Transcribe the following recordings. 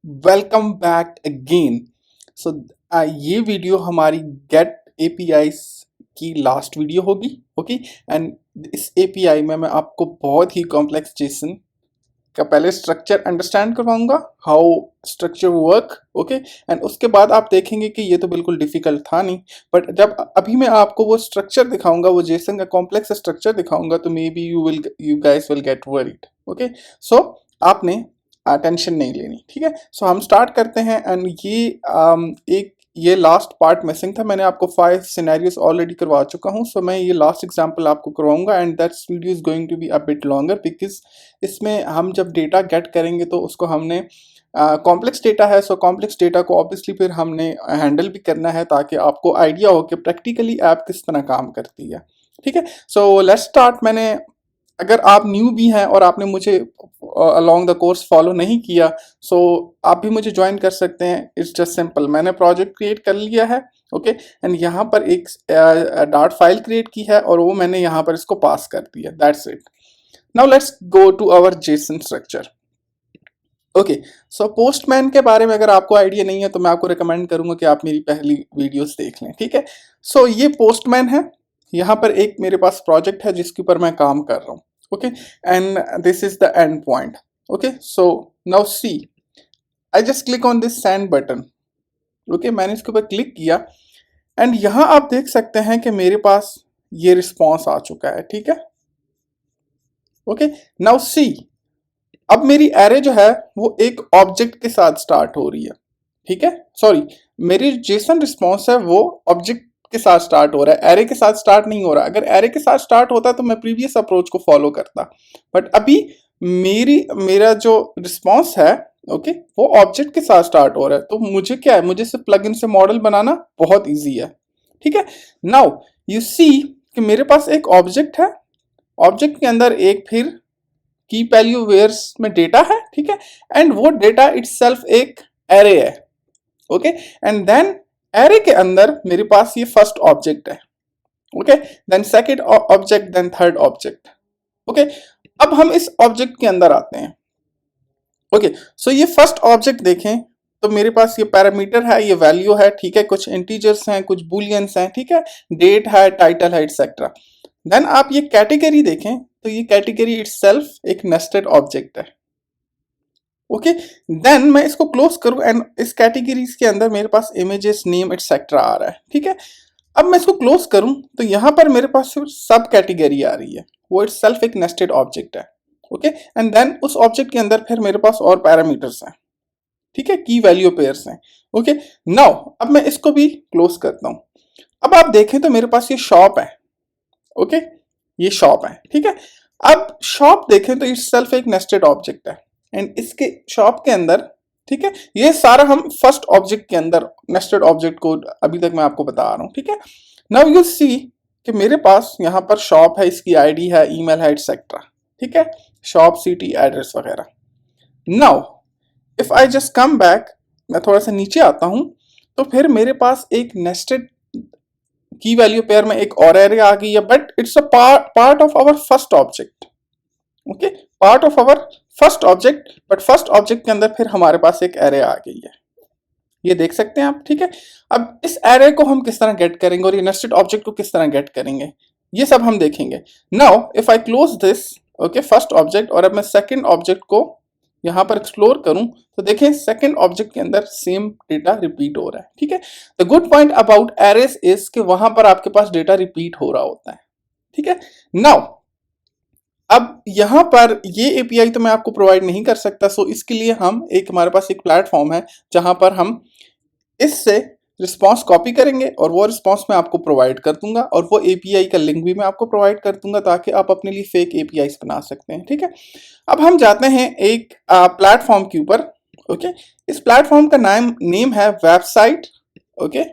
Welcome back again. सो ये video हमारी gate APIs की लास्ट वीडियो होगी। ओके एंड इस एपीआई में मैं आपको बहुत ही कॉम्प्लेक्स जेसन का पहले स्ट्रक्चर अंडरस्टैंड करवाऊंगा, how structure work. Okay and उसके बाद आप देखेंगे कि ये तो बिल्कुल डिफिकल्ट था नहीं, बट जब अभी मैं आपको वो स्ट्रक्चर दिखाऊंगा, वो जेसन का कॉम्प्लेक्स स्ट्रक्चर दिखाऊंगा, तो may be you guys will get worried. Okay so आपने टेंशन नहीं लेनी, ठीक है। सो हम स्टार्ट करते हैं एंड ये लास्ट पार्ट मिसिंग था। मैंने आपको 5 सिनेरियोस ऑलरेडी करवा चुका हूं, सो मैं ये लास्ट एग्जांपल आपको करवाऊंगा and that's video is going to be a bit longer because इसमें हम जब डेटा गेट करेंगे तो उसको हमने कॉम्प्लेक्स डेटा है, सो कॉम्प्लेक्स डेटा को ऑब्वियसली फिर हमने हैंडल भी करना है ताकि आपको आइडिया हो कि प्रैक्टिकली ऐप किस तरह काम करती है, ठीक है। So let's start. मैंने अगर आप न्यू भी हैं और आपने मुझे अलोंग द कोर्स फॉलो नहीं किया, सो आप भी मुझे ज्वाइन कर सकते हैं। इट्स जस्ट सिंपल, मैंने प्रोजेक्ट क्रिएट कर लिया है। ओके एंड यहाँ पर एक डार्ट फाइल क्रिएट की है और वो मैंने यहाँ पर इसको पास कर दिया। That's it. Now let's go to our JSON structure. Okay so Postman के बारे में अगर आपको आइडिया नहीं है तो मैं आपको रिकमेंड करूंगा कि आप मेरी पहली वीडियोस देख लें, ठीक है। सो ये पोस्टमैन है। यहाँ पर एक मेरे पास प्रोजेक्ट है जिसके ऊपर मैं काम कर रहा हूँ। Okay and this is the end point. Okay so now see, I just click on this send button. Okay मैंने इसके ऊपर क्लिक किया एंड यहाँ आप देख सकते हैं कि मेरे पास ये रिस्पॉन्स आ चुका है, ठीक है। ओके नाउ सी, अब मेरी एरे जो है वो एक ऑब्जेक्ट के साथ स्टार्ट हो रही है, ठीक है। सॉरी, मेरी जेसन रिस्पॉन्स है वो ऑब्जेक्ट के साथ स्टार्ट हो रहा है, एरे के साथ स्टार्ट नहीं हो रहा। अगर एरे के साथ स्टार्ट होता तो मैं प्रीवियस अप्रोच को फॉलो करता, बट अभी मेरा जो रिस्पॉन्स है, ओके, वो ऑब्जेक्ट के साथ स्टार्ट हो रहा है। तो मुझे क्या है, मुझे सिर्फ प्लगइन से मॉडल बनाना बहुत ईजी है, ठीक है। नाउ यू सी कि मेरे पास एक ऑब्जेक्ट है, ऑब्जेक्ट के अंदर एक फिर की वैल्यू वेयर्स में डेटा है, ठीक है। एंड वो डेटा इटसेल्फ एक एरे है। ओके एंड देन एरे के अंदर मेरे पास ये फर्स्ट ऑब्जेक्ट है, okay, then second object, then third object. Okay अब हम इस ऑब्जेक्ट के अंदर आते हैं। ओके सो ये फर्स्ट ऑब्जेक्ट देखें तो मेरे पास ये पैरामीटर है, ये वैल्यू है, ठीक है, कुछ इंटीजर्स हैं, कुछ बुलियंस हैं, ठीक है, डेट है, टाइटल है, एक्सेट्रा। देन आप ये कैटेगरी देखें तो ये कैटेगरी इटसेल्फ एक नेस्टेड ऑब्जेक्ट है। ओके देन मैं इसको क्लोज करूं एंड इस कैटेगरीज के अंदर मेरे पास इमेजेस, नेम एक्सेट्रा आ रहा है, ठीक है। अब मैं इसको क्लोज करूं तो यहां पर मेरे पास सिर्फ सब कैटेगरी आ रही है, वो इटसेल्फ एक नेस्टेड ऑब्जेक्ट है। ओके एंड देन उस ऑब्जेक्ट के अंदर फिर मेरे पास और पैरामीटर्स हैं, ठीक है, की वैल्यू पेयर्स हैं। ओके नाउ अब मैं इसको भी क्लोज करता हूं। अब आप देखें तो मेरे पास ये शॉप है। ओके ये शॉप है, ठीक है। अब शॉप देखें तो इटसेल्फ एक नेस्टेड ऑब्जेक्ट है एंड इसके शॉप के अंदर, ठीक है, ये सारा हम फर्स्ट ऑब्जेक्ट के अंदर नेस्टेड ऑब्जेक्ट को अभी तक मैं आपको बता रहा हूं, ठीक है। नाउ यू सी कि मेरे पास यहाँ पर शॉप है, इसकी आईडी है, ईमेल है, एटसेट्रा, ठीक है, शॉप, सिटी, एड्रेस वगैरह। Now if I just come back, मैं थोड़ा सा नीचे आता हूं तो फिर मेरे पास एक नेस्टेड की वैल्यू पेयर में एक और एरे आ गई है, but it's a part of our first object. Okay part of our first object, but first object के अंदर फिर हमारे पास एक एरे आ गई है, ये देख सकते हैं आप, ठीक है। अब इस एरे को हम किस तरह गेट करेंगे और ये नेस्टेड ऑब्जेक्ट को किस तरह गेट करेंगे, ये सब हम देखेंगे। Now if I close this, okay, first object, और अब मैं सेकंड ऑब्जेक्ट को यहां पर एक्सप्लोर करूं तो देखें सेकंड ऑब्जेक्ट के अंदर सेम डेटा रिपीट हो रहा है, ठीक है। The good point about arrays is कि वहां पर आपके पास डेटा रिपीट हो रहा होता है, ठीक है। नाउ अब यहां पर ये एपीआई तो मैं आपको प्रोवाइड नहीं कर सकता, सो इसके लिए हम हमारे पास एक प्लेटफॉर्म है जहां पर हम इससे रिस्पॉन्स कॉपी करेंगे और वो रिस्पॉन्स मैं आपको प्रोवाइड कर दूंगा और वो एपीआई का लिंक भी मैं आपको प्रोवाइड कर दूंगा ताकि आप अपने लिए फेक एपीआईज बना सकते हैं, ठीक है। अब हम जाते हैं एक प्लेटफॉर्म के ऊपर। ओके इस प्लेटफॉर्म का नेम है website. Okay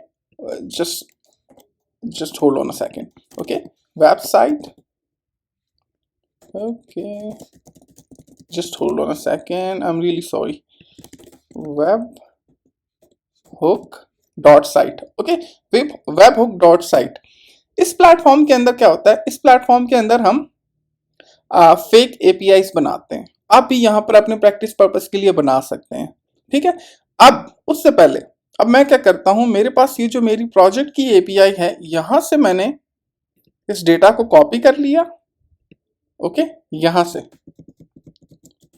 just just hold on a second. Okay website, okay just hold on a second, I'm really sorry, webhook.site। Okay webhook.site। इस प्लेटफॉर्म के अंदर क्या होता है, इस प्लेटफॉर्म के अंदर हम फेक एपीआईज बनाते हैं। आप भी यहाँ पर अपने प्रैक्टिस पर्पस के लिए बना सकते हैं, ठीक है। अब उससे पहले अब मैं क्या करता हूं, मेरे पास ये जो मेरी प्रोजेक्ट की एपीआई है, यहां से मैंने इस डेटा को कॉपी कर लिया। ओके, यहां से।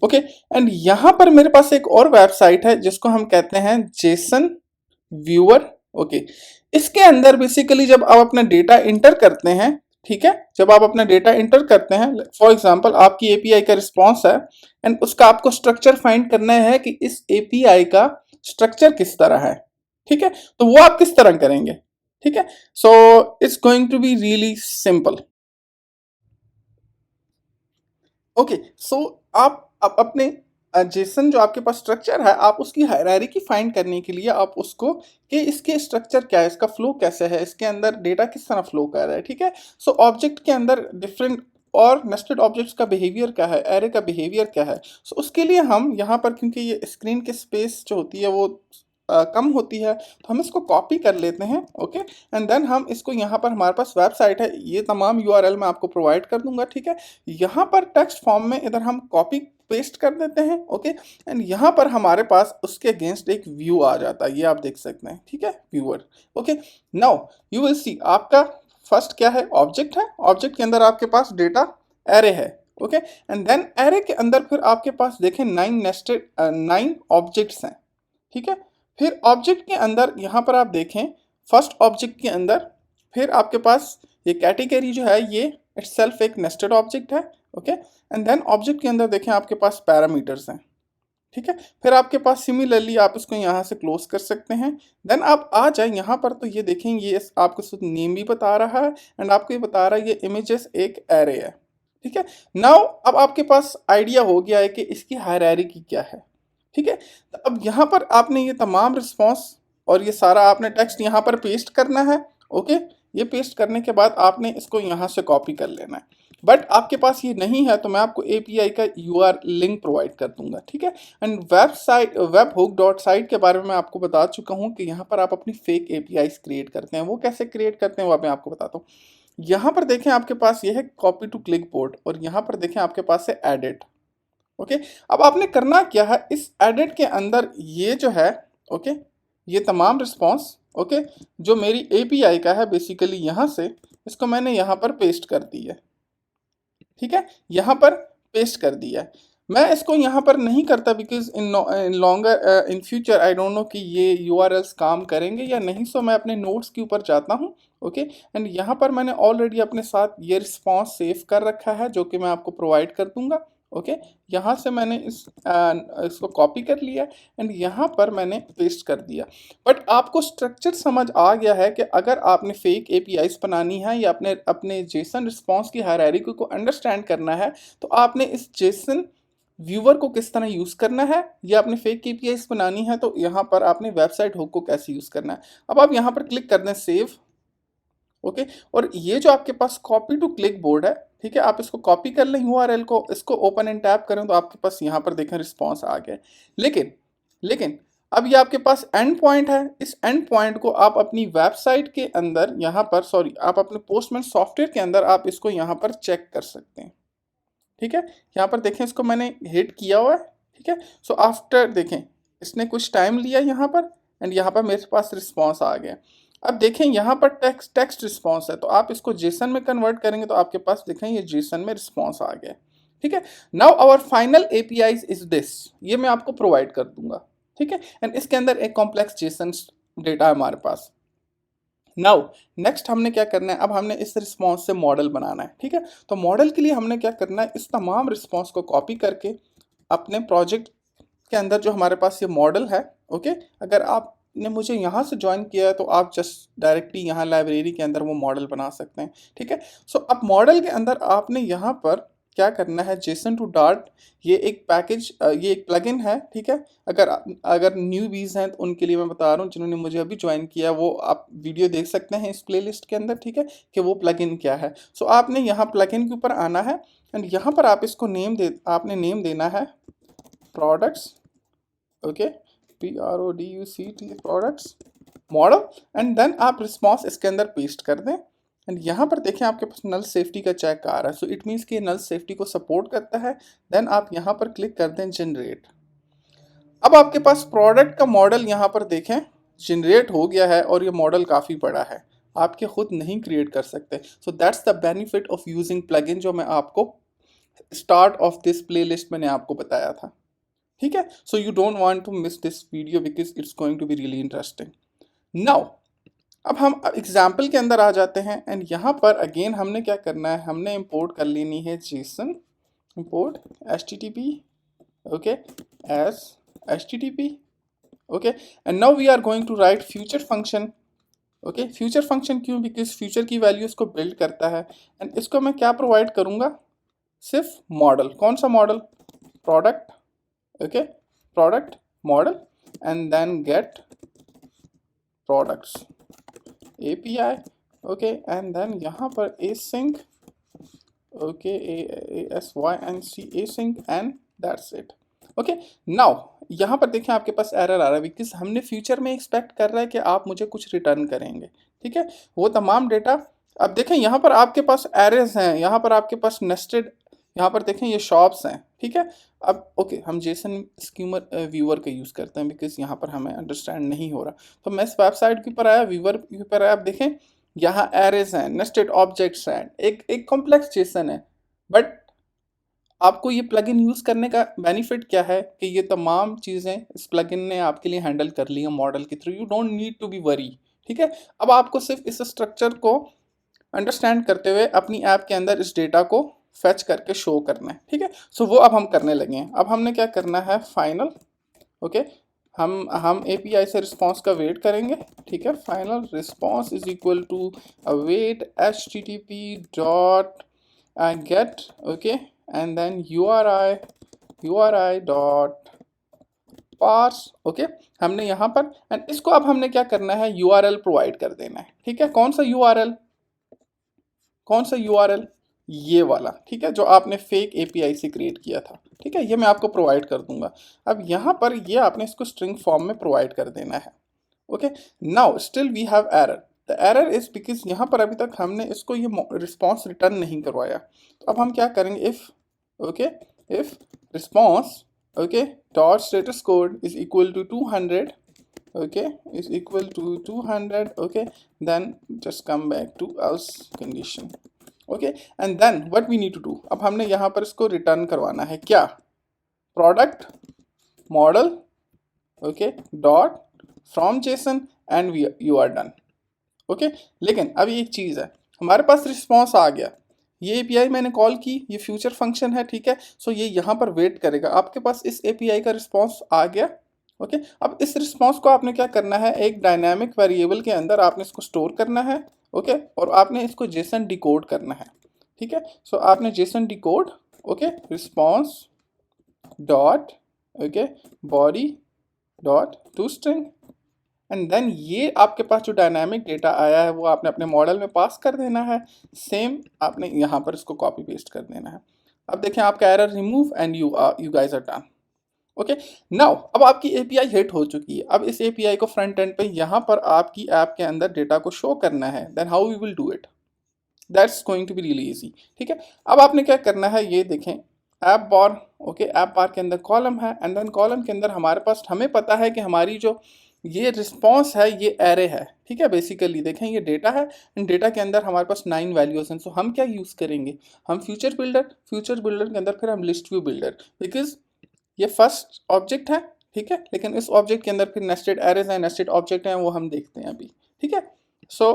ओके, एंड यहां पर मेरे पास एक और वेबसाइट है जिसको हम कहते हैं जेसन व्यूअर। ओके, इसके अंदर बेसिकली जब आप अपना डेटा इंटर करते हैं, ठीक है, जब आप अपना डेटा इंटर करते हैं, फॉर एग्जांपल आपकी एपीआई का रिस्पॉन्स है एंड उसका आपको स्ट्रक्चर फाइंड करना है कि इस एपीआई का स्ट्रक्चर किस तरह है। ठीक है, तो वो आप किस तरह करेंगे? ठीक है, so it's going to be really simple. Okay, so आप अपने जेसन जो आपके पास स्ट्रक्चर है, आप उसकी हायरार्की फाइंड करने के लिए आप उसको कि इसके स्ट्रक्चर क्या है, इसका फ्लो कैसे है, इसके अंदर डेटा किस तरह फ्लो कर रहा है। ठीक है, सो ऑब्जेक्ट के अंदर डिफरेंट और नेस्टेड ऑब्जेक्ट्स का बिहेवियर क्या है, एरे का बिहेवियर क्या है। सो उसके लिए हम यहाँ पर, क्योंकि ये स्क्रीन की स्पेस जो होती है वो कम होती है, तो हम इसको कॉपी कर लेते हैं। ओके, एंड देन हम इसको यहाँ पर, हमारे पास वेबसाइट है, ये तमाम यूआरएल मैं आपको प्रोवाइड कर दूंगा। ठीक है, यहाँ पर टेक्स्ट फॉर्म में इधर हम कॉपी पेस्ट कर देते हैं। ओके, एंड यहाँ पर हमारे पास उसके अगेंस्ट एक व्यू आ जाता है, ये आप देख सकते हैं। ठीक है, viewer. Okay, now you will सी आपका फर्स्ट क्या है, ऑब्जेक्ट है। ऑब्जेक्ट के अंदर आपके पास डेटा एरे है। ओके, एंड देन एरे के अंदर फिर आपके पास देखें 9 ऑब्जेक्ट्स हैं। ठीक है, फिर ऑब्जेक्ट के अंदर यहाँ पर आप देखें, फर्स्ट ऑब्जेक्ट के अंदर फिर आपके पास ये कैटेगरी जो है ये इटसेल्फ एक नेस्टेड ऑब्जेक्ट है। ओके, एंड देन ऑब्जेक्ट के अंदर देखें आपके पास पैरामीटर्स हैं। ठीक है, फिर आपके पास सिमिलरली आप इसको यहाँ से क्लोज कर सकते हैं। देन आप आ जाए यहाँ पर, तो ये देखें ये आपको सिर्फ नेम भी बता रहा है एंड आपको ये बता रहा है ये इमेजेस एक एरे है। ठीक है, नाउ अब आपके पास आइडिया हो गया है कि इसकी हायरार्की क्या है। ठीक है, तो अब यहाँ पर आपने ये तमाम रिस्पॉन्स और ये सारा आपने टेक्स्ट यहाँ पर पेस्ट करना है। ओके, ये पेस्ट करने के बाद आपने इसको यहाँ से कॉपी कर लेना है। बट आपके पास ये नहीं है तो मैं आपको एपीआई का यूआर लिंक प्रोवाइड कर दूंगा। ठीक है, एंड वेबसाइट webhook.site के बारे में मैं आपको बता चुका हूँ कि यहाँ पर आप अपनी फेक एपीआईज क्रिएट करते हैं। वो कैसे क्रिएट करते हैं वो मैं आपको बताता हूँ। यहाँ पर देखें आपके पास ये है कॉपी टू क्लिक बोर्ड, और यहाँ पर देखें आपके पास है एडिट। ओके, अब आपने करना क्या है, इस एडिट के अंदर ये जो है, ओके, ये तमाम रिस्पॉन्स, ओके, जो मेरी एपीआई का है, बेसिकली यहाँ से इसको मैंने यहाँ पर पेस्ट कर दी है। ठीक है, यहाँ पर पेस्ट कर दिया है। मैं इसको यहाँ पर नहीं करता because in longer in future I don't know कि ये यूआरएल्स काम करेंगे या नहीं। सो मैं अपने नोट्स के ऊपर जाता हूँ। ओके, एंड यहाँ पर मैंने ऑलरेडी अपने साथ ये रिस्पॉन्स सेव कर रखा है जो कि मैं आपको प्रोवाइड कर दूंगा। ओके, यहाँ से मैंने इसको कॉपी कर लिया एंड यहाँ पर मैंने पेस्ट कर दिया। बट आपको स्ट्रक्चर समझ आ गया है कि अगर आपने फेक एपीआईज बनानी है या अपने अपने जेसन रिस्पॉन्स की हायरार्की को अंडरस्टैंड करना है, तो आपने इस जेसन व्यूअर को किस तरह यूज़ करना है, या अपने फेक एपीआईज बनानी है तो यहाँ पर आपने वेबसाइट हुक को कैसे यूज़ करना है। अब आप यहाँ पर क्लिक कर दें सेव। ओके, और ये जो आपके पास कॉपी टू क्लिक बोर्ड है, ठीक है, आप इसको कॉपी कर लें यूआरएल को, इसको ओपन एंड टैप करें तो आपके पास यहाँ पर देखें रिस्पॉन्स आ गया। लेकिन लेकिन अब ये आपके पास एंड पॉइंट है। इस एंड पॉइंट को आप अपनी वेबसाइट के अंदर यहाँ पर, सॉरी, आप अपने पोस्टमैन सॉफ्टवेयर के अंदर आप इसको यहाँ पर चेक कर सकते हैं। ठीक है, यहाँ पर देखें इसको मैंने हिट किया हुआ है। ठीक है, सो आफ्टर देखें इसने कुछ टाइम लिया यहाँ पर एंड यहाँ पर मेरे पास रिस्पॉन्स आ गया। अब देखें यहाँ पर टेक्स्ट रिस्पॉन्स है, तो आप इसको जेसन में कन्वर्ट करेंगे तो आपके पास देखें ये जेसन में रिस्पॉन्स आ गया। ठीक है, now our final API is this, ये मैं आपको प्रोवाइड कर दूंगा। ठीक है, एंड इसके अंदर एक कॉम्प्लेक्स जेसन डेटा है हमारे पास। नाउ नेक्स्ट हमने क्या करना है, अब हमने इस रिस्पॉन्स से मॉडल बनाना है। ठीक है, तो मॉडल के लिए हमने क्या करना है, इस तमाम रिस्पॉन्स को कॉपी करके अपने प्रोजेक्ट के अंदर जो हमारे पास ये मॉडल है, ओके, अगर आपने मुझे यहाँ से ज्वाइन किया है तो आप जस्ट डायरेक्टली यहाँ लाइब्रेरी के अंदर वो मॉडल बना सकते हैं। ठीक है, सो अब मॉडल के अंदर आपने यहाँ पर क्या करना है, जेसन टू डार्ट, ये एक पैकेज, ये एक प्लगइन है। ठीक है, अगर अगर न्यूबीज हैं तो उनके लिए मैं बता रहा हूँ, जिन्होंने मुझे अभी ज्वाइन किया वो आप वीडियो देख सकते हैं इस प्लेलिस्ट के अंदर। ठीक है, कि वो प्लगइन क्या है। सो आपने यहाँ प्लगइन के ऊपर आना है एंड यहाँ पर आप इसको आपने नेम देना है products. Okay, PRODUCT products model, and then आप रिस्पॉन्स इसके अंदर पेस्ट कर दें एंड यहाँ पर देखें आपके पास नल सेफ्टी का चेक आ रहा है। सो इट मीन्स कि नल सेफ्टी को सपोर्ट करता है। देन आप यहाँ पर क्लिक कर दें जनरेट। अब आपके पास प्रोडक्ट का मॉडल यहाँ पर देखें जनरेट हो गया है और ये मॉडल काफ़ी बड़ा है, आपके खुद नहीं क्रिएट कर सकते। So that's the benefit of using plugin, जो मैं आपको स्टार्ट ऑफ दिस प्लेलिस्ट मैंने आपको बताया था। ठीक है, so you don't want to miss this video because it's going to be really interesting. Now अब हम एग्जाम्पल के अंदर आ जाते हैं एंड यहाँ पर अगेन हमने क्या करना है, हमने इंपोर्ट कर लेनी है JSON, import http, okay, as http, okay, and now we are going to write future function. Okay, future function क्यों, बिकॉज फ्यूचर की वैल्यू इसको बिल्ड करता है एंड इसको मैं क्या प्रोवाइड करूँगा, सिर्फ मॉडल। कौन सा model, product, okay, product model and then get products API, okay, and then यहाँ पर async, okay, ASYNC async and that's it. Okay, now यहाँ पर देखें आपके पास एरर आ रहा है बिकॉज हमने फ्यूचर में एक्सपेक्ट कर रहा है कि आप मुझे कुछ रिटर्न करेंगे। ठीक है, वो तमाम डेटा, अब देखें यहाँ पर आपके पास एरर्स हैं, यहाँ पर आपके पास नेस्टेड, यहाँ पर देखें ये शॉप्स हैं। ठीक है, अब ओके हम जेसन स्कीमर व्यूअर का यूज़ करते हैं बिकॉज यहाँ पर हमें अंडरस्टैंड नहीं हो रहा, तो मैं इस वेबसाइट के ऊपर आया, व्यूअर के ऊपर आया, आप देखें यहाँ एरेज हैं, नेस्टेड ऑब्जेक्ट्स हैं, एक कॉम्प्लेक्स जेसन है। बट आपको ये प्लगइन यूज़ करने का बेनिफिट क्या है कि ये तमाम चीज़ें इस प्लगइन ने आपके लिए हैंडल कर ली है मॉडल के through, you don't need to be worry. ठीक है, अब आपको सिर्फ इस स्ट्रक्चर को अंडरस्टैंड करते हुए अपनी ऐप के अंदर इस डेटा को फेच करके शो करना है। ठीक है, सो वो अब हम करने लगे हैं। अब हमने क्या करना है, फाइनल, ओके, हम API से रिस्पॉन्स का वेट करेंगे। ठीक है, final response is equal to await http dot get, okay, and then URI dot parse, okay, हमने यहाँ पर एंड इसको अब हमने क्या करना है, URL प्रोवाइड कर देना है। ठीक है, कौन सा URL, कौन सा URL, ये वाला। ठीक है, जो आपने फेक API से क्रिएट किया था। ठीक है, ये मैं आपको प्रोवाइड कर दूंगा। अब यहाँ पर ये आपने इसको स्ट्रिंग फॉर्म में प्रोवाइड कर देना है। Okay, now still we have error, the error is because यहाँ पर अभी तक हमने इसको ये रिस्पॉन्स रिटर्न नहीं करवाया। तो अब हम क्या करेंगे, if, okay, if response, okay, dot status code is equal to 200, okay, is equal to 200, okay, then just come back to else condition, okay, and then what we need to do, अब हमने यहाँ पर इसको return करवाना है क्या, product model, okay, dot from JSON and you are done. Okay, लेकिन अब एक चीज़ है, हमारे पास रिस्पॉन्स आ गया, ये API मैंने कॉल की, ये फ्यूचर फंक्शन है। ठीक है, सो ये यहाँ पर वेट करेगा, आपके पास इस API का रिस्पॉन्स आ गया। ओके, अब इस रिस्पॉन्स को आपने क्या करना है, एक डायनामिक वेरिएबल के अंदर आपने इसको स्टोर करना है। ओके, और आपने इसको जेसन डिकोड करना है। ठीक है, सो आपने JSON decode, okay, response dot, okay, body dot to string and then ये आपके पास जो डायनामिक डेटा आया है वो आपने अपने मॉडल में पास कर देना है। सेम आपने यहाँ पर इसको कॉपी पेस्ट कर देना है। अब देखें आपका error remove and you guys are done. Okay, now अब आपकी API हिट हो चुकी है। अब इस API को फ्रंट एंड पे यहाँ पर आपकी ऐप के अंदर डेटा को शो करना है। Then how we will do it, that's going to be really easy. ठीक है, अब आपने क्या करना है, ये देखें app bar, okay, app bar के अंदर कॉलम है एंड देन कॉलम के अंदर हमारे पास, हमें पता है कि हमारी जो ये रिस्पॉन्स है ये एरे है। ठीक है, बेसिकली देखें ये डेटा है एंड डेटा के अंदर हमारे पास 9 वैल्यूज हैं। सो हम क्या यूज़ करेंगे, हम फ्यूचर बिल्डर के अंदर फिर हम लिस्ट व्यू बिल्डर, बिकॉज ये फर्स्ट ऑब्जेक्ट है। ठीक है, लेकिन इस ऑब्जेक्ट के अंदर फिर नेस्टेड एरेज हैं, नेस्टेड ऑब्जेक्ट हैं, वो हम देखते हैं अभी। ठीक है, सो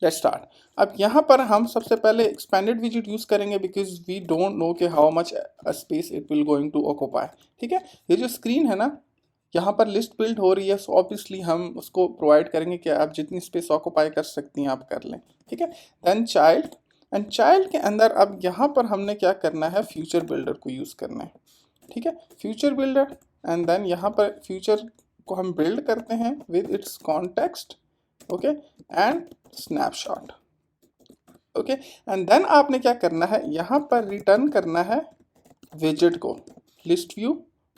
लेट्स स्टार्ट। अब यहाँ पर हम सबसे पहले एक्सपेंडेड विजिट यूज़ करेंगे बिकॉज वी डोंट नो कि how much space it will going to occupy. ठीक है, ये जो स्क्रीन है ना, यहाँ पर लिस्ट बिल्ड हो रही है, सो ऑब्वियसली हम उसको प्रोवाइड करेंगे कि आप जितनी स्पेस ऑक्यूपाई कर सकती हैं आप कर लें। ठीक है, देन चाइल्ड, एंड चाइल्ड के अंदर अब यहाँ पर हमने क्या करना है, फ्यूचर बिल्डर को यूज़ करना है। ठीक है, फ्यूचर बिल्डर एंड देन यहाँ पर फ्यूचर को हम बिल्ड करते हैं with its context, okay, and snapshot. Okay, and then आपने क्या करना है, यहाँ पर रिटर्न करना है विजेट को, list view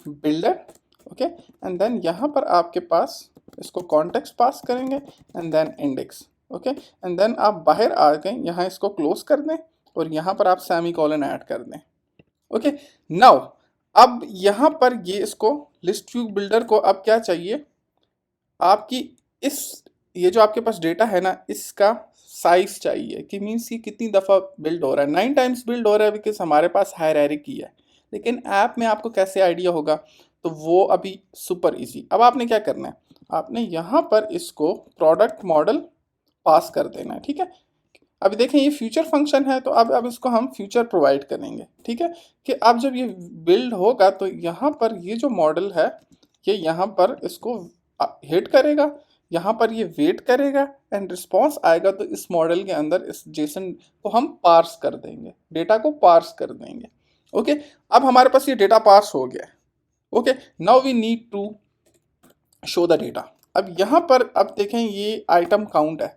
builder, okay, and then यहाँ पर आपके पास इसको कॉन्टेक्स्ट पास करेंगे and then index, okay, and then आप बाहर आ गए, यहाँ इसको क्लोज कर दें और यहाँ पर आप सेमीकोलन ऐड कर दें। ओके, नाउ अब यहाँ पर ये इसको लिस्ट व्यू बिल्डर को अब क्या चाहिए, आपकी इस ये जो आपके पास डेटा है ना, इसका साइज चाहिए, कि मीन्स ये कितनी दफ़ा बिल्ड हो रहा है। 9 टाइम्स बिल्ड हो रहा है बिकॉज हमारे पास हायरार्की है, लेकिन ऐप में आपको कैसे आइडिया होगा, तो वो अभी सुपर इजी। अब आपने क्या करना है, आपने यहाँ पर इसको प्रोडक्ट मॉडल पास कर देना है, ठीक है। अभी देखें ये फ्यूचर फंक्शन है, तो अब इसको हम फ्यूचर प्रोवाइड करेंगे, ठीक है। कि अब जब ये बिल्ड होगा तो यहाँ पर ये जो मॉडल है, ये यहाँ पर इसको हिट करेगा, यहाँ पर ये वेट करेगा, एंड रिस्पॉन्स आएगा तो इस मॉडल के अंदर इस जेसन को हम पार्स कर देंगे, डेटा को पार्स कर देंगे। ओके, अब हमारे पास ये डेटा पार्स हो गया है। Okay, now we need to show the data. अब यहाँ पर अब देखें ये आइटम काउंट है,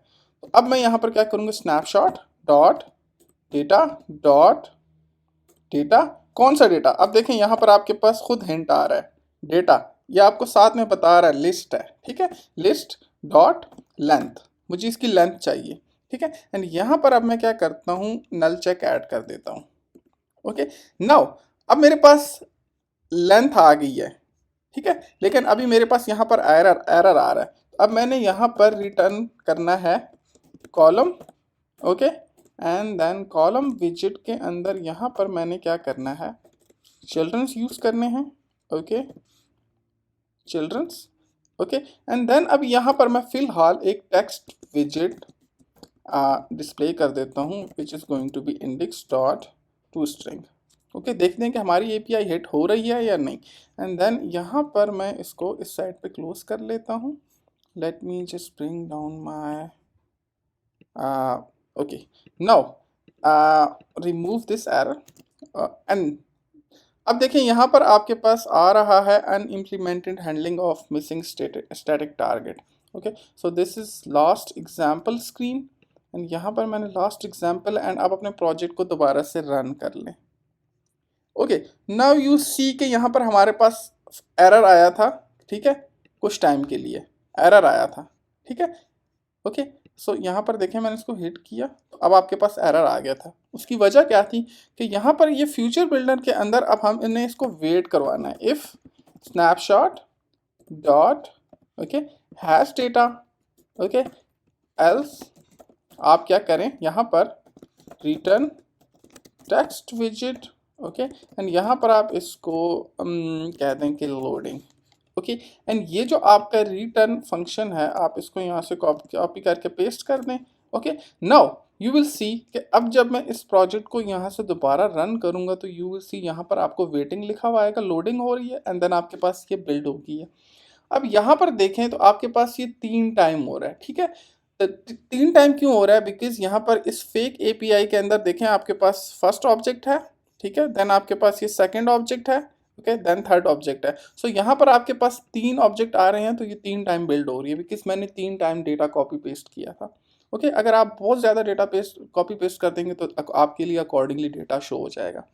तो अब मैं यहाँ पर क्या करूँगा, स्नैपशॉट डॉट डेटा, कौन सा डेटा, अब देखें यहाँ पर आपके पास खुद हिंट आ रहा है डेटा, ये आपको साथ में बता रहा है लिस्ट है, ठीक है। लिस्ट डॉट लेंथ, मुझे इसकी लेंथ चाहिए, ठीक है। एंड यहाँ पर अब मैं क्या करता हूँ, नल चेक ऐड कर देता हूँ। ओके, नाउ अब मेरे पास लेंथ आ गई है, ठीक है, लेकिन अभी मेरे पास यहाँ पर एरर आ रहा है। अब मैंने यहाँ पर रिटर्न करना है column, okay, and then column विजिट के अंदर यहाँ पर मैंने क्या करना है, चिल्ड्रंस यूज करने हैं, okay, childrens, okay. And then अब यहाँ पर मैं फिलहाल एक टेक्स्ट विजिट डिस्प्ले कर देता हूँ, which is going to be index dot to string. Okay, देखते हैं कि हमारी एपीआई हिट हो रही है या नहीं। एंड देन यहाँ पर मैं इसको इस साइड पे क्लोज कर लेता हूँ। Let me just bring down my okay, now remove this error and अब देखें यहाँ पर आपके पास आ रहा है unimplemented handling of missing static target. Okay, so this is last example screen, and यहाँ पर मैंने लास्ट एग्जाम्पल, एंड आप अपने प्रोजेक्ट को दोबारा से रन कर लें। ओके, नाउ यू सी कि यहाँ पर हमारे पास एरर आया था, ठीक है, कुछ टाइम के लिए एरर आया था, ठीक है। ओके, सो यहाँ पर देखें मैंने इसको हिट किया तो अब आपके पास एरर आ गया था। उसकी वजह क्या थी कि यहाँ पर ये फ्यूचर बिल्डर के अंदर अब हम इन्हें इसको वेट करवाना है। If snapshot dot okay hash data, okay, else आप क्या करें, यहाँ पर return text visit, okay, and यहाँ पर आप इसको कह दें कि लोडिंग, ओके। एंड ये जो आपका रिटर्न फंक्शन है, आप इसको यहाँ से कॉपी करके पेस्ट कर दें। Okay, now you will see कि अब जब मैं इस प्रोजेक्ट को यहाँ से दोबारा रन करूँगा तो यू विल सी यहाँ पर आपको वेटिंग लिखा हुआ आएगा, लोडिंग हो रही है, एंड देन आपके पास ये बिल्ड हो गई है। अब यहाँ पर देखें तो आपके पास ये 3 टाइम हो रहा है, ठीक है। तो 3 टाइम क्यों हो रहा है, बिकॉज यहाँ पर इस फेक एपीआई के अंदर देखें आपके पास फर्स्ट ऑब्जेक्ट है, ठीक है, देन आपके पास ये सेकंड ऑब्जेक्ट है, ओके, देन थर्ड ऑब्जेक्ट है। सो यहाँ पर आपके पास 3 ऑब्जेक्ट आ रहे हैं, तो ये 3 टाइम बिल्ड हो रही है बिकॉज मैंने 3 टाइम डेटा कॉपी पेस्ट किया था। ओके, अगर आप बहुत ज़्यादा डेटा कॉपी पेस्ट कर देंगे तो आपके लिए अकॉर्डिंगली डेटा शो हो जाएगा।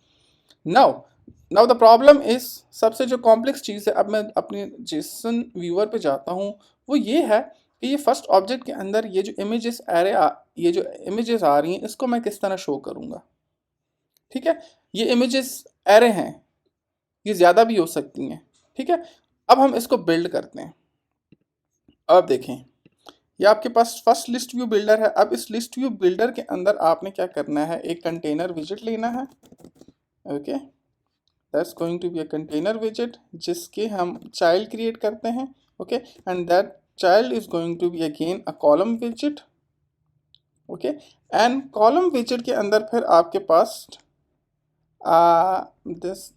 नाउ द प्रॉब्लम इज, सबसे जो कॉम्प्लेक्स चीज़ है, अब मैं अपने जेसन व्यूअर पे जाता हूँ, वो ये है कि ये फर्स्ट ऑब्जेक्ट के अंदर ये जो इमेजेस ये जो इमेजेस आ रही हैं, इसको मैं किस तरह शो करूँगा, ठीक है। ये इमेजेस एरे हैं, ये ज़्यादा भी हो सकती हैं, ठीक है। अब हम इसको बिल्ड करते हैं। अब देखें ये आपके पास फर्स्ट लिस्ट व्यू बिल्डर है। अब इस लिस्ट व्यू बिल्डर के अंदर आपने क्या करना है, एक कंटेनर विजिट लेना है, okay, that's going to be a container विजिट जिसके हम चाइल्ड क्रिएट करते हैं, okay, and that child is going to be again a column विजिट, ओके, एंड कॉलम विजिट के अंदर फिर आपके पास दिस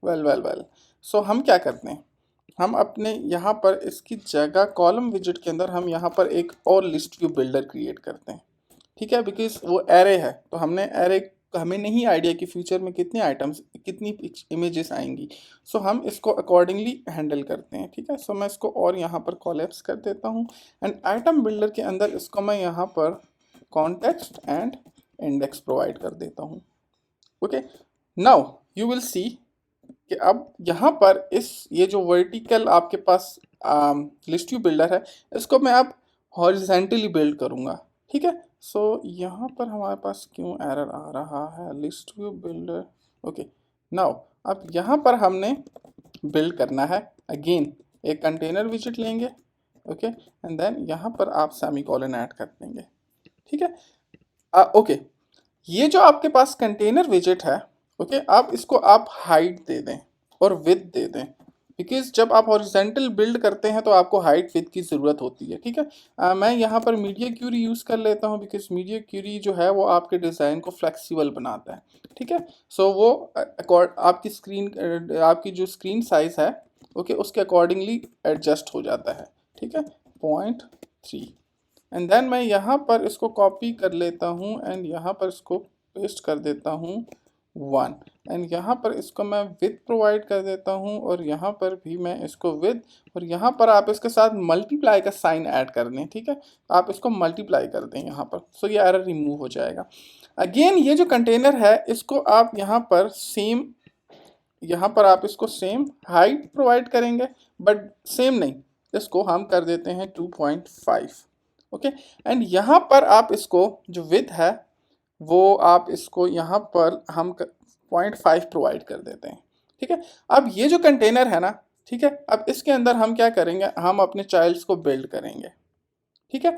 वेल सो हम क्या करते हैं, हम अपने यहाँ पर इसकी जगह कॉलम विजिट के अंदर हम यहाँ पर एक और लिस्ट व्यू बिल्डर क्रिएट करते हैं, ठीक है, बिकॉज वो एरे है, तो हमने एरे हमें नहीं आइडिया कि फ्यूचर में कितने आइटम्स कितनी इमेजेस आएंगी, सो हम इसको अकॉर्डिंगली हैंडल करते हैं, ठीक है। सो मैं इसको और यहाँ पर कोलैप्स कर देता हूँ, एंड आइटम बिल्डर के अंदर इसको मैं यहाँ पर कॉन्टेक्स्ट एंड इंडेक्स प्रोवाइड कर देता हूँ। Okay, now you will see कि अब यहाँ पर ये जो वर्टिकल आपके पास लिस्ट व्यू बिल्डर है, इसको मैं अब हॉरिजेंटली बिल्ड करूँगा, ठीक है। सो यहाँ पर हमारे पास क्यों एरर आ रहा है, list view builder, okay, now अब यहाँ पर हमने बिल्ड करना है अगेन एक कंटेनर विजिट लेंगे, ओके, एंड देन यहाँ पर आप सेमीकोलन ऐड कर देंगे, ठीक है। ओके, ये जो आपके पास कंटेनर विजिट है, ओके, आप इसको आप हाइट दे दें और विड्थ दे दें, बिकॉज जब आप हॉरिजॉन्टल बिल्ड करते हैं तो आपको हाइट विड्थ की ज़रूरत होती है, ठीक है। मैं यहाँ पर मीडिया क्यूरी यूज़ कर लेता हूँ, बिकॉज मीडिया क्यूरी जो है वो आपके डिज़ाइन को फ्लेक्सिबल बनाता है, ठीक है। सो वो आपकी स्क्रीन आपकी जो स्क्रीन साइज़ है, ओके, उसके अकॉर्डिंगली एडजस्ट हो जाता है, ठीक है। 0.3 एंड देन मैं यहाँ पर इसको कॉपी कर लेता हूँ एंड यहाँ पर इसको पेस्ट कर देता हूँ 1 एंड यहाँ पर इसको मैं विथ प्रोवाइड कर देता हूँ और यहाँ पर भी मैं इसको विथ, और यहाँ पर आप इसके साथ मल्टीप्लाई का साइन ऐड कर दें, ठीक है। आप इसको मल्टीप्लाई कर दें यहाँ पर, सो ये एरर रिमूव हो जाएगा। अगेन ये जो कंटेनर है इसको आप यहाँ पर सेम, यहाँ पर आप इसको सेम हाइट प्रोवाइड करेंगे, बट सेम नहीं, इसको हम कर देते हैं 2.5, ओके। एंड यहाँ पर आप इसको जो विड्थ है वो आप इसको यहाँ पर हम 0.5 प्रोवाइड कर देते हैं, ठीक है। अब ये जो कंटेनर है ना, ठीक है, अब इसके अंदर हम क्या करेंगे, हम अपने चाइल्ड्स को बिल्ड करेंगे, ठीक है।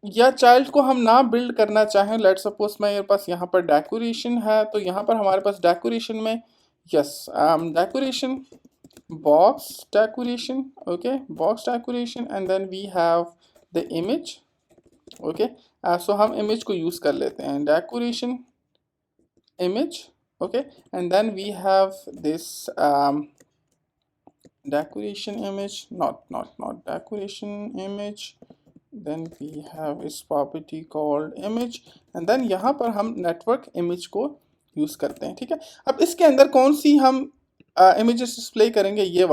या चाइल्ड को हम ना बिल्ड करना चाहें, लेट सपोज मेरे पास यहाँ पर डेकोरेशन है, तो यहाँ पर हमारे पास डेकोरेशन में yes decoration box decoration, okay, box decoration and then we have the image, okay। so हम image को use कर लेते हैं, decoration image, okay, and then we have this decoration image, not decoration image, then we have its property called image and then यहाँ पर हम network image को use करते हैं, ठीक है। अब इसके अंदर कौन सी हम इमेजेस डिस्प्ले करेंगे, ये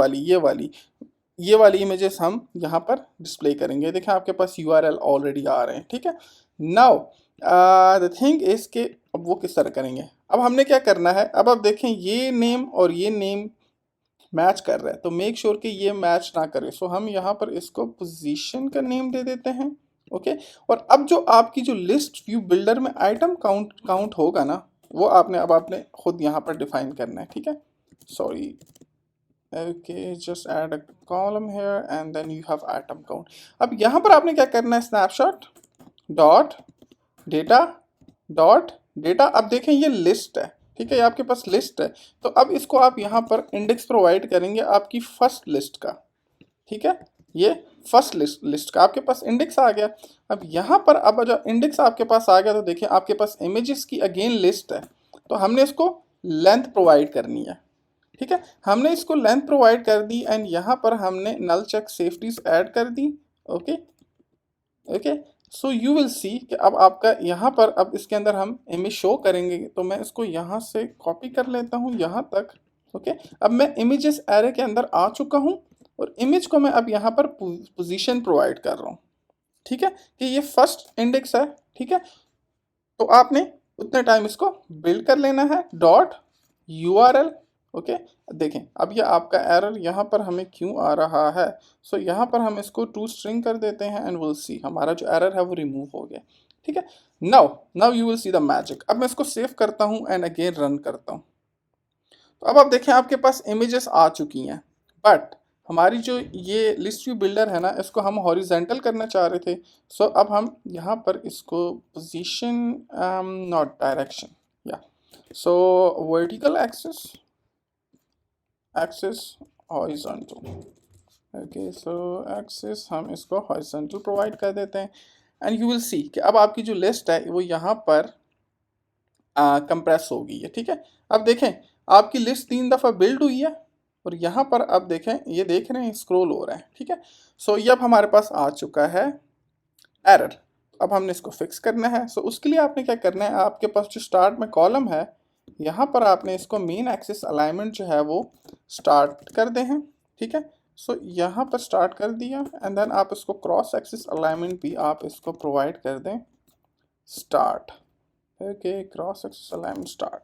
वाली इमेजेस हम यहाँ पर डिस्प्ले करेंगे। देखें आपके पास URL ऑलरेडी आ रहे हैं, ठीक है। नाउ द थिंग इज के अब वो किस तरह करेंगे, अब हमने क्या करना है, अब आप देखें ये नेम और ये नेम मैच कर रहा है, तो मेक श्योर कि ये मैच ना करे, सो हम यहाँ पर इसको पोजीशन का नेम दे देते हैं, ओके। और अब जो आपकी जो लिस्ट व्यू बिल्डर में आइटम काउंट होगा ना, वो आपने खुद यहाँ पर डिफाइन करना है, ठीक है। sorry, okay, just add a column here and then you have item count। अब यहाँ पर आपने क्या करना है, snapshot डॉट डेटा अब देखें ये लिस्ट है, ठीक है, ये आपके पास लिस्ट है, तो अब इसको आप यहाँ पर इंडेक्स प्रोवाइड करेंगे आपकी फर्स्ट लिस्ट का, ठीक है। ये फर्स्ट लिस्ट का आपके पास इंडेक्स आ गया। अब यहाँ पर अब जब इंडेक्स आपके पास आ गया तो देखिए आपके पास इमेजेस की अगेन लिस्ट है, तो हमने इसको लेंथ प्रोवाइड करनी है, ठीक है। हमने इसको लेंथ प्रोवाइड कर दी एंड यहाँ पर हमने नल चेक सेफ्टीज ऐड कर दी, okay okay. So you will see कि अब आपका यहाँ पर अब इसके अंदर हम इमेज शो करेंगे, तो मैं इसको यहाँ से कॉपी कर लेता हूँ यहाँ तक, ओके। अब मैं इमेजेस एरे के अंदर आ चुका हूँ और इमेज को मैं अब यहाँ पर पोजीशन प्रोवाइड कर रहा हूँ, ठीक है, कि ये फर्स्ट इंडेक्स है, ठीक है। तो आपने उतने टाइम इसको बिल्ड कर लेना है डॉट URL, ओके। देखें अब ये आपका एरर यहाँ पर हमें क्यों आ रहा है, सो यहाँ पर हम इसको टू स्ट्रिंग कर देते हैं एंड विल सी हमारा जो एरर है वो रिमूव हो गया, ठीक है। Now you will see the magic. अब मैं इसको सेव करता हूँ एंड अगेन रन करता हूँ, तो अब आप देखें आपके पास इमेजेस आ चुकी हैं, बट हमारी जो ये लिस्ट व्यू बिल्डर है ना, इसको हम हॉरिजेंटल करना चाह रहे थे, सो अब हम यहाँ पर इसको पोजीशन नॉट डायरेक्शन, या so vertical axis horizontal, okay. So axis हम इसको हॉरिजॉन्टल प्रोवाइड कर देते हैं एंड यू विल सी कि अब आपकी जो लिस्ट है वो यहाँ पर कंप्रेस हो गई है, ठीक है। अब देखें आपकी लिस्ट 3 दफ़ा बिल्ड हुई है और यहाँ पर अब देखें ये देख रहे हैं स्क्रॉल हो रहा है, ठीक है। सो ये अब हमारे पास आ चुका है एरर, अब हमने इसको फिक्स करना है। सो उसके लिए आपने क्या करना है, आपके पास जो स्टार्ट में कॉलम है यहाँ पर आपने इसको मेन एक्सिस अलाइनमेंट जो है वो स्टार्ट कर दें हैं, ठीक है। सो यहाँ पर स्टार्ट कर दिया एंड देन आप इसको क्रॉस एक्सिस अलाइनमेंट भी आप इसको प्रोवाइड कर दें start, okay, cross axis alignment start.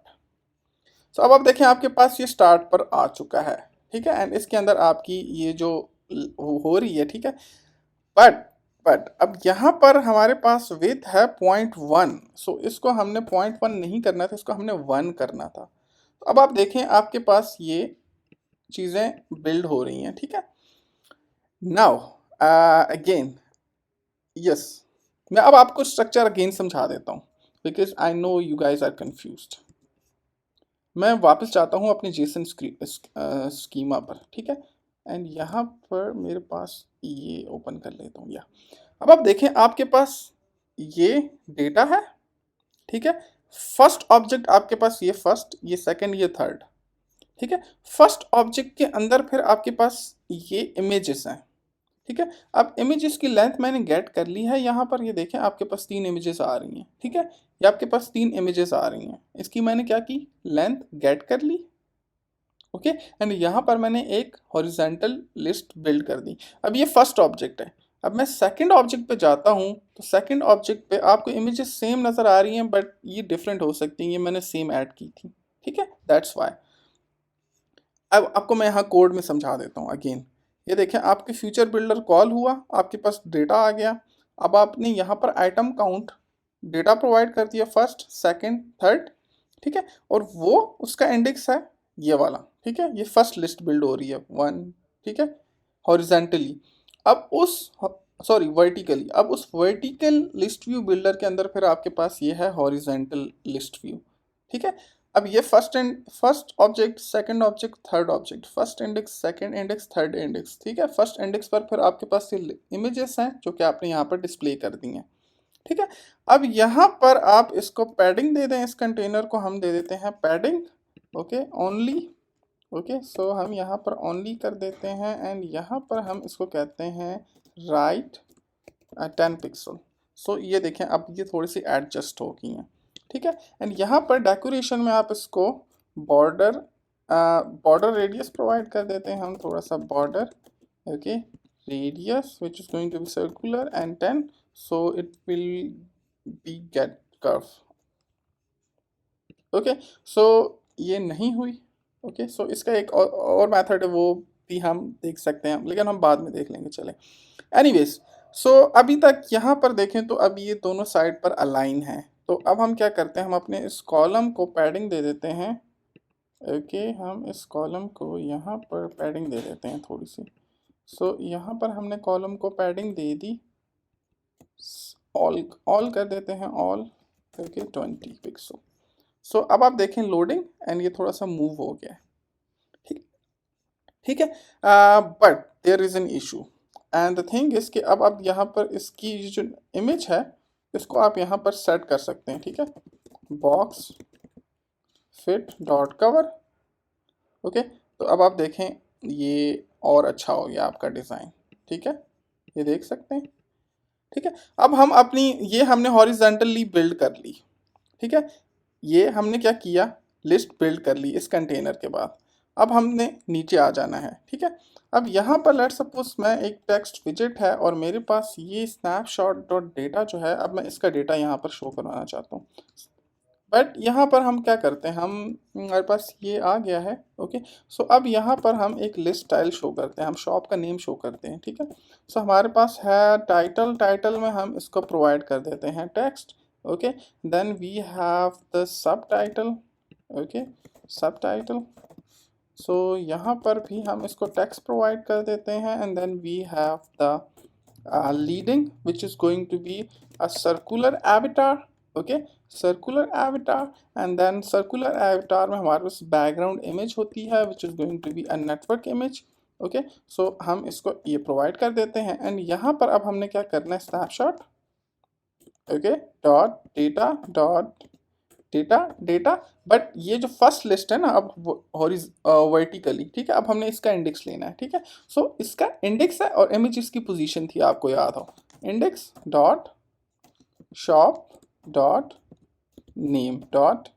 So अब आप देखें आपके पास ये स्टार्ट पर आ चुका है, ठीक है, एंड इसके अंदर आपकी ये जो हो रही है, ठीक है। बट अब यहाँ पर हमारे पास विड्थ है 0.1, सो इसको हमने 0.1 नहीं करना था, इसको हमने 1 करना था। तो अब आप देखें आपके पास ये चीज़ें बिल्ड हो रही हैं, ठीक है। नाउ अगेन यस, मैं अब आपको स्ट्रक्चर अगेन समझा देता हूँ because I know you guys are confused. मैं वापस जाता हूँ अपने जेसन स्कीमा पर, ठीक है। एंड यहाँ पर मेरे पास ये ओपन कर लेता हूँ, या अब आप देखें आपके पास ये डेटा है, ठीक है। फर्स्ट ऑब्जेक्ट आपके पास ये फर्स्ट, ये सेकंड, ये थर्ड, ठीक है। फर्स्ट ऑब्जेक्ट के अंदर फिर आपके पास ये इमेजेस हैं, ठीक है। अब इमेजेस की लेंथ मैंने गेट कर ली है, यहाँ पर ये देखें आपके पास 3 इमेजेस आ रही हैं, ठीक है। ये आपके पास 3 इमेजेस आ रही हैं, इसकी मैंने क्या की, लेंथ गेट कर ली, ओके। एंड यहाँ पर मैंने एक हॉरिजेंटल लिस्ट बिल्ड कर दी। अब ये फर्स्ट ऑब्जेक्ट है। अब मैं सेकंड ऑब्जेक्ट पे जाता हूँ तो सेकंड ऑब्जेक्ट पे आपको इमेजेस सेम नज़र आ रही हैं बट ये डिफरेंट हो सकती हैं, ये मैंने सेम ऐड की थी, ठीक है, दैट्स वाई। अब आपको मैं यहाँ कोड में समझा देता हूँ अगेन। ये देखें आपके फ्यूचर बिल्डर कॉल हुआ, आपके पास डेटा आ गया। अब आपने यहाँ पर आइटम काउंट डेटा प्रोवाइड कर दिया, फर्स्ट सेकंड थर्ड, ठीक है। और वो उसका इंडेक्स है ये वाला, ठीक है। ये फर्स्ट लिस्ट बिल्ड हो रही है 1, ठीक है, हॉरिजेंटली। अब उस सॉरी वर्टिकली, अब उस वर्टिकल लिस्ट व्यू बिल्डर के अंदर फिर आपके पास ये है हॉरिजेंटल लिस्ट व्यू, ठीक है। अब ये first object, second object, third object, first index, second index, third index, ठीक है। फर्स्ट इंडेक्स पर फिर आपके पास ये इमेजेस हैं जो कि आपने यहाँ पर डिस्प्ले कर दी हैं, ठीक है। अब यहाँ पर आप इसको पैडिंग दे दें, इस कंटेनर को हम दे देते हैं पैडिंग, ओके, ओनली, ओके। सो हम यहाँ पर ओनली कर देते हैं एंड यहाँ पर हम इसको कहते हैं राइट 10 पिक्सल। सो ये देखें अब ये थोड़ी सी एडजस्ट हो गई हैं, ठीक है। एंड यहाँ पर डेकोरेशन में आप इसको बॉर्डर बॉर्डर रेडियस प्रोवाइड कर देते हैं हम, थोड़ा सा border, okay, radius which is going to be circular and 10, so it will be get curve, okay. So ये नहीं हुई, ओके। सो इसका एक और मेथड है, वो भी हम देख सकते हैं लेकिन हम बाद में देख लेंगे, चले। एनीवेज, सो अभी तक यहाँ पर देखें तो अब ये दोनों साइड पर अलाइन है। तो अब हम क्या करते हैं, हम अपने इस कॉलम को पैडिंग दे देते हैं, ओके। हम इस कॉलम को यहाँ पर पैडिंग दे देते हैं थोड़ी सी। सो यहाँ पर हमने कॉलम को पैडिंग दे दी, ऑल कर देते हैं, ऑल, ओके, 20 पिक्सल। सो अब आप देखें लोडिंग एंड ये थोड़ा सा मूव हो गया है, ठीक, ठीक है। But there is an issue and the thing is कि अब आप यहाँ पर इसकी जो इमेज है इसको आप यहाँ पर सेट कर सकते हैं, ठीक है, box fit dot cover, okay. तो अब आप देखें ये और अच्छा हो गया आपका डिज़ाइन, ठीक है, ये देख सकते हैं, ठीक है। अब हम अपनी ये हमने हॉरिजेंटली बिल्ड कर ली, ठीक है। ये हमने क्या किया, लिस्ट बिल्ड कर ली इस कंटेनर के बाद। अब हमने नीचे आ जाना है, ठीक है। अब यहाँ पर लेट सपोज मैं एक टेक्स्ट विजेट है और मेरे पास ये स्नैपशॉट डॉट डेटा जो है, अब मैं इसका डेटा यहाँ पर शो करवाना चाहता हूँ। बट यहाँ पर हम क्या करते हैं, हम हमारे पास ये आ गया है, ओके। सो अब यहाँ पर हम एक लिस्ट स्टाइल शो करते हैं, हम शॉप का नेम शो करते हैं, ठीक है। सो हमारे पास है टाइटल, टाइटल में हम इसको प्रोवाइड कर देते हैं text, okay. Then we have the subtitle, okay, subtitle. So यहाँ पर भी हम इसको टेक्स्ट प्रोवाइड कर देते हैं and then we have the leading which is going to be a circular avatar, okay, circular avatar, and then circular avatar में हमारे पास बैकग्राउंड इमेज होती है which is going to be a network image, okay। so हम इसको ये provide कर देते हैं एंड यहाँ पर अब हमने क्या करना है, snapshot, okay, dot data dot data data. But ये जो फर्स्ट लिस्ट है ना, अब वर्टिकली, ठीक है, अब हमने इसका इंडेक्स लेना है, ठीक है। सो इसका इंडेक्स है और इमेज इसकी पोजीशन थी, आपको याद हो, index dot shop dot name dot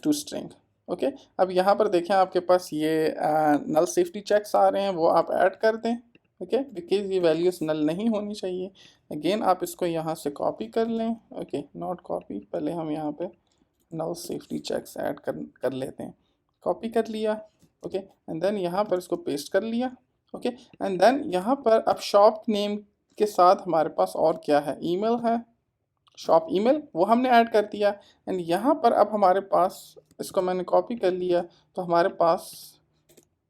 to string, okay. अब यहाँ पर देखें आपके पास ये नल सेफ्टी चेक्स आ रहे हैं, वो आप ऐड कर दें, ओके, बिकॉज ये वैल्यूज नल नहीं होनी चाहिए। अगेन आप इसको यहाँ से कॉपी कर लें, ओके, नॉट कॉपी, पहले हम यहाँ पे नल सेफ्टी चेक्स ऐड कर लेते हैं, कॉपी कर लिया, ओके। एंड देन यहाँ पर इसको पेस्ट कर लिया, ओके। एंड देन यहाँ पर अब शॉप नेम के साथ हमारे पास और क्या है, ईमेल है, शॉप ईमेल वो हमने ऐड कर दिया। एंड यहाँ पर अब हमारे पास, इसको मैंने कॉपी कर लिया, तो हमारे पास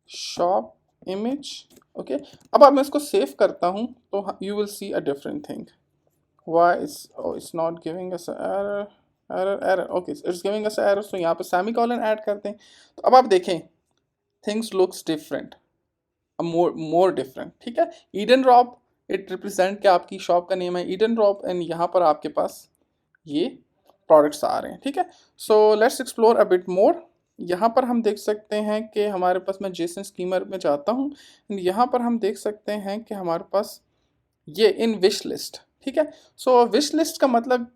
शॉप इमेज। ओके, अब मैं इसको सेव करता हूँ तो you will C a different thing. Why it's not giving us error, error okay it's giving us error. तो यहाँ पे सेमीकोलन ऐड करते हैं, तो अब आप देखें things looks different, more different. ठीक है, ईडन ड्रॉप इट रिप्रेजेंट क्या, आपकी शॉप का नेम है ईडन ड्रॉप, एंड यहाँ पर आपके पास ये प्रोडक्ट्स आ रहे हैं। ठीक है, so let's explore a bit more. यहाँ पर हम देख सकते हैं कि हमारे पास, मैं जेसन स्कीमर में जाता हूँ, यहाँ पर हम देख सकते हैं कि हमारे पास ये इन विश लिस्ट। ठीक है, सो विश लिस्ट का मतलब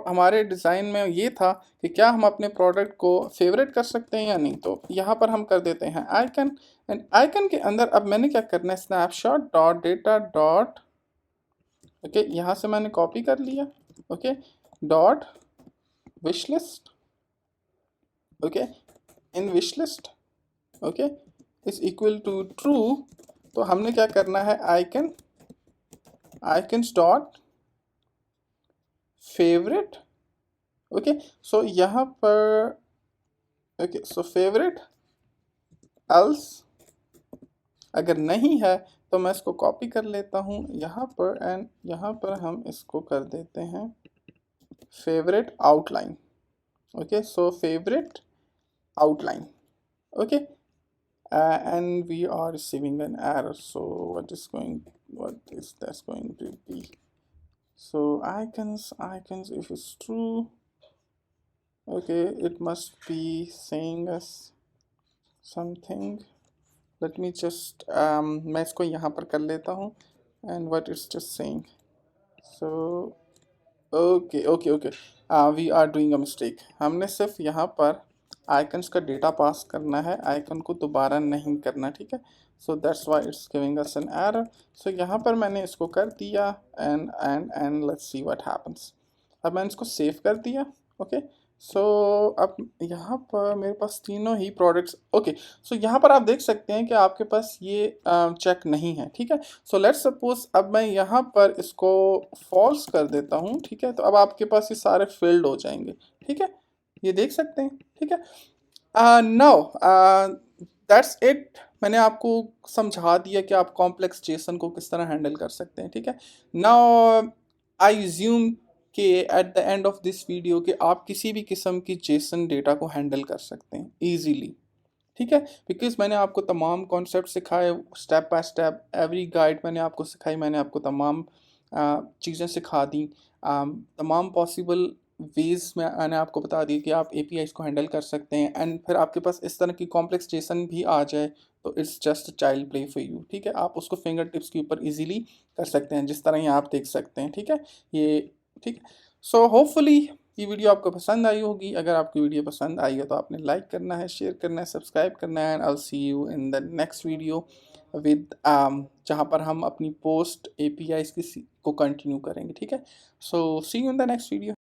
हमारे डिज़ाइन में ये था कि क्या हम अपने प्रोडक्ट को फेवरेट कर सकते हैं या नहीं। तो यहाँ पर हम कर देते हैं आइकन, एंड आइकन के अंदर अब मैंने क्या करना है, snapshot dot data dot, okay यहाँ से मैंने कॉपी कर लिया, okay dot wish list, okay in wish list, okay is equal to true. तो हमने क्या करना है, icon icons dot favourite, okay so यहाँ पर, ओके सो फेवरेट एल्स, अगर नहीं है तो मैं इसको कॉपी कर लेता हूँ यहाँ पर, एंड यहाँ पर हम इसको कर देते हैं favourite outline. Okay so favourite outline, okay and we are receiving an error, so what is that going to be? So icons if it's true, okay it must be saying us something. Let me just मैं इसको यहाँ पर कर लेता हूँ, and what it's just saying, so okay we are doing a mistake. हमने सिर्फ यहाँ पर आइकन्स का डेटा पास करना है, आइकन को दोबारा नहीं करना। ठीक है, so that's why it's giving us an error. So यहाँ पर मैंने इसको कर दिया, and let's see what happens. अब मैंने इसको सेव कर दिया, ओके सो अब यहाँ पर मेरे पास तीनों ही प्रोडक्ट्स, ओके सो यहाँ पर आप देख सकते हैं कि आपके पास ये चेक नहीं है। ठीक है, सो लेट्स सपोज अब मैं यहाँ पर इसको फॉल्स कर देता हूँ। ठीक है, तो अब आपके पास ये सारे फील्ड हो जाएंगे। ठीक है, ये देख सकते हैं। ठीक है, नाउ दैट्स इट। मैंने आपको समझा दिया कि आप कॉम्प्लेक्स जेसन को किस तरह हैंडल कर सकते हैं। ठीक है, नाउ आई एज्यूम कि at the end of this video कि आप किसी भी किस्म की जेसन डेटा को हैंडल कर सकते हैं ईजीली। ठीक है, बिकॉज मैंने आपको तमाम कॉन्सेप्ट सिखाए, step by step every guide मैंने आपको सिखाई, मैंने आपको तमाम चीज़ें सिखा दी, तमाम पॉसिबल वेज़ में मैंने आपको बता दी कि आप एपीआईज़ को हैंडल कर सकते हैं। एंड फिर आपके पास इस तरह की कॉम्प्लेक्स जेसन भी आ जाए तो it's just child play for you. ठीक है, आप उसको फिंगर टिप्स के ऊपर ईजिली कर सकते हैं, जिस तरह ये आप देख सकते हैं। ठीक है, ये ठीक है, सो होपफुली ये वीडियो आपको पसंद आई होगी। अगर आपको वीडियो पसंद आई हो तो आपने लाइक करना है, शेयर करना है, सब्सक्राइब करना है, and I will see you in the next video with जहाँ पर हम अपनी पोस्ट एपीआईज़ को कंटिन्यू करेंगे। ठीक है, so see you in the next video.